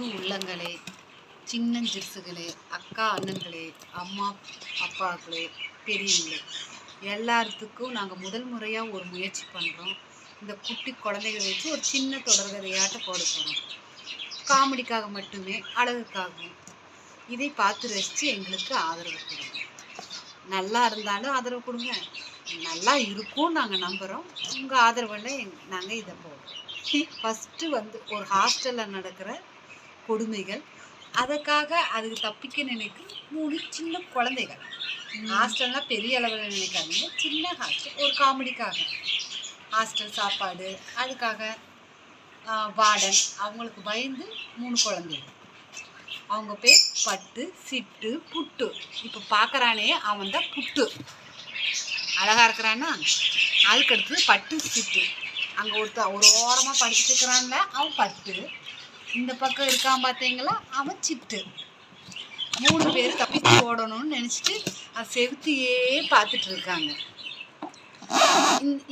அன்பு உள்ளங்களே, சின்னஞ்சிறுசுகளே, அக்கா அண்ணன்களே, அம்மா அப்பாக்களே, பெரியவங்களே, எல்லாத்துக்கும் நாங்கள் முதல் முறையாக ஒரு முயற்சி பண்ணுறோம். இந்த குட்டி குழந்தைகளை வச்சு ஒரு சின்ன தொடர்கதையாட்ட போட போகிறோம். காமெடிக்காக மட்டுமே, அழகுக்காகவும். இதை பார்த்து ரசித்து எங்களுக்கு ஆதரவு கொடுங்க. நல்லா இருந்தாலும் ஆதரவு கொடுங்க, நல்லா இருக்கும் நாங்கள் நம்புகிறோம். உங்கள் ஆதரவில் நாங்கள் இதை போடுறோம். ஃபஸ்ட்டு ஒரு ஹாஸ்டலில் நடக்கிற கொடுமைகள், அதுக்காக அதுக்கு தப்பிக்க நினைக்கும் 3 சின்ன குழந்தைகள். ஹாஸ்டல்னால் பெரிய அளவில் நினைக்காதீங்க, சின்ன ஹாஸ்டல். ஒரு காமெடிக்காக ஹாஸ்டல் சாப்பாடு, அதுக்காக வார்டன், அவங்களுக்கு பயந்து 3 குழந்தைகள். அவங்க பேர் பட்டு, சிட்டு, புட்டு. இப்போ பார்க்குறானே அவன் தான் புட்டு. அழகாக இருக்கிறான்னா, அதுக்கடுத்து பட்டு, சிட்டு. அங்கே ஒரு ஓரமாக படிச்சுட்டு இருக்கிறான்ல அவன் பட்டு, இந்த பக்கம் இருக்கான் பார்த்தீங்களா அவன் சிட்டு. 3 பேர் தப்பிச்சு ஓடணும்னு நினச்சிட்டு அது செவுத்தியே பார்த்துட்டு இருக்காங்க.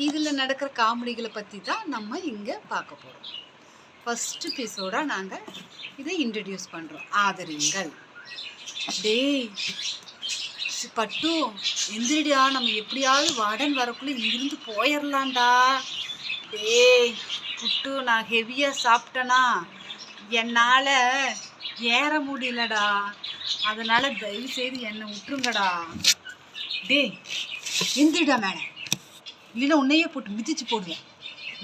இதில் நடக்கிற காமெடிகளை பற்றி தான் நம்ம இங்கே பார்க்க போகிறோம். ஃபஸ்ட்டு எபிசோடாக நாங்கள் இதை இன்ட்ரடியூஸ் பண்ணுறோம். ஆதரிங்கள். டேய் பட்டு, எந்திரிடா, நம்ம எப்படியாவது வார்டன் வரக்குள்ளே இங்கிருந்து போயிடலாம்டா. டேய் புட்டு, நான் ஹெவியாக சாப்பிட்டேனா, என்னால் ஏற முடியலடா, அதனால் தயவுசெய்து என்னை விட்டுருங்கடா. டேய் எந்திரிடா மேலே, இல்லைன்னா உன்னையே போட்டு மிதிச்சு போடுவேன்.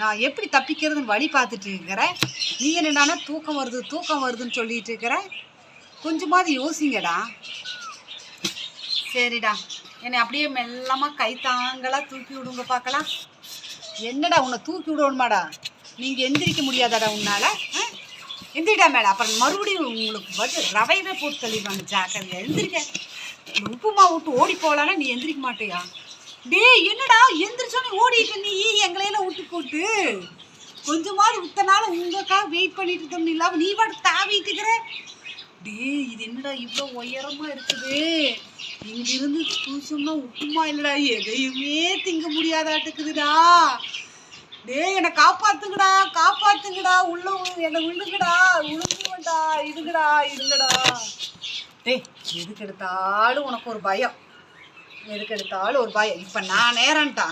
நான் எப்படி தப்பிக்கிறதுன்னு வழி பார்த்துட்டு இருக்கிறேன். நீ என்னடானா தூக்கம் வருதுன்னு சொல்லிட்டு இருக்கிற. கொஞ்சமாவது யோசிங்கடா. சரிடா, என்னை அப்படியே மெல்லமாக கைத்தாங்களாக தூக்கி விடுங்க பார்க்கலாம். என்னடா உன்னை தூக்கி விடணுமாடா? நீங்கள் எந்திரிக்க முடியாதாடா உன்னால்? எந்திரிடா மேலே, அப்புறம் மறுபடியும் உங்களுக்கு ரவையவே போட்டு தள்ளிடுவாங்க. ஜாக்கிரதையா எந்திரிக்க. உப்புமா விட்டு ஓடி போகலான்னா நீ எந்திரிக்க மாட்டியா? டேய் என்னடா எந்திரிச்சோன்னே ஓடிட்டு நீ எங்களையெல்லாம் விட்டு போட்டு. கொஞ்சமாவது விட்டனால உங்களுக்காக வெயிட் பண்ணிட்டு இருந்தோம் இல்லாமல் நீ பாட்டு தாவிட்டு இருக்கிற. டேய் இது என்னடா இவ்வளோ உயரமாக இருக்குது? இங்கிருந்து தூசம்னா உப்புமா இல்லைடா, எதையுமே திங்க முடியாதாட்டுக்குதுடா. டேய் என்னை காப்பாத்துங்கடா, உள்ள என்னை விழுங்குடா, விழுங்குவேன்டா, இருங்கடா. டேய் எதுக்கு எடுத்தாலும் உனக்கு ஒரு பயம், இப்போ நான் நேரன்ட்டா.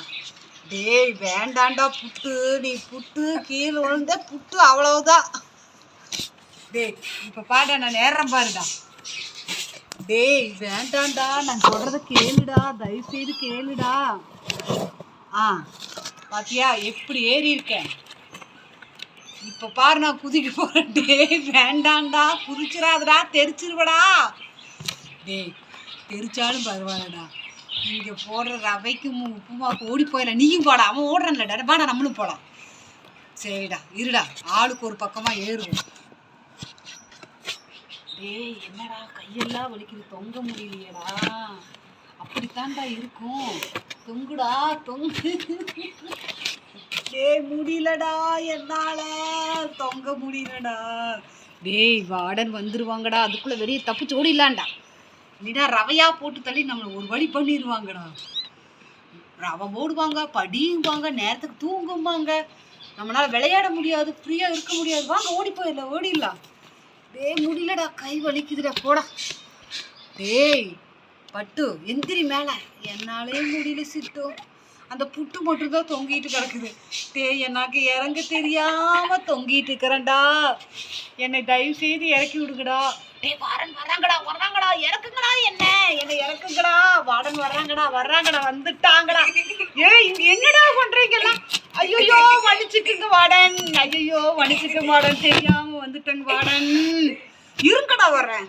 டேய் வேண்டாண்டா புட்டு, நீ புட்டு கீழே விழுந்த புட்டு, அவ்வளவுதான். டேய் இப்போ பாடா, நான் நேரம் பாருடா. டேய் வேண்டாண்டா, நான் சொல்கிறத கேளுடா, தயவுசெய்து கேளுடா. பாத்தியா எப்படி ஏறி இருக்கேன்? இப்போ பாரு நான் குதிக்க போகிறேன். டேய் வேண்டாண்டா, குதிச்சிடாதடா, தெரிச்சிருவடா. டேய் தெரிச்சாலும் பரவாயில்லடா, இங்கே போடுற ரவைக்கு உப்புமாவுக்கு ஓடி போயிடலாம். நீயும் போடா, அவன் ஓடுறான்லடா, வாடா நம்மளும் போகலாம். சரிடா இருடா, ஆளுக்கு ஒரு பக்கமாக ஏறுவோம். டேய் என்னடா கையெல்லாம் வலிக்குது, தொங்க முடியலையடா. அப்படித்தான்டா இருக்கும், தொங்குடா தொங்கு. டேய் முடியலடா, என்னால தொங்க முடியலடா. டேய் வார்டன் வந்துருவாங்கடா, அதுக்குள்ளே வெளியே தப்பிச்சு ஓடிடலான்டா. இல்லைடா ரவையா போட்டு தள்ளி நம்மளை ஒரு வழி பண்ணிடுவாங்கடா. ரவை போடுவாங்க, படியும்பாங்க, நேரத்துக்கு தூங்கும்பாங்க. நம்மளால் விளையாட முடியாது, ஃப்ரீயாக இருக்க முடியாது. வாங்க ஓடிடலாம். டேய் முடியலடா, கை வலிக்குதுடா, போடா. டேய் பட்டு எந்திரி மேலே, என்னாலே முடியல சிட்டு. அந்த புட்டு மட்டும்தான் தொங்கிட்டு கிடக்குது. டேய் எனக்கு இறங்க தெரியாமல் தொங்கிட்டு இருக்கிறேன்டா, என்னை தயவு செய்து இறக்கி விடுங்கடா. டேய் வார்டன் வர்றாங்கடா, இறக்குங்கடா, என்னை இறக்குங்கடா. வார்டன் வர்றாங்கடா, வந்துட்டாங்கடா. ஏய் இங்க என்னடா பண்றீங்கலாம்? ஐயோ வலிச்சுக்குங்க வார்டன், தெரியாம வந்துட்டேங்க வார்டன். இருங்கடா வர்றேன்.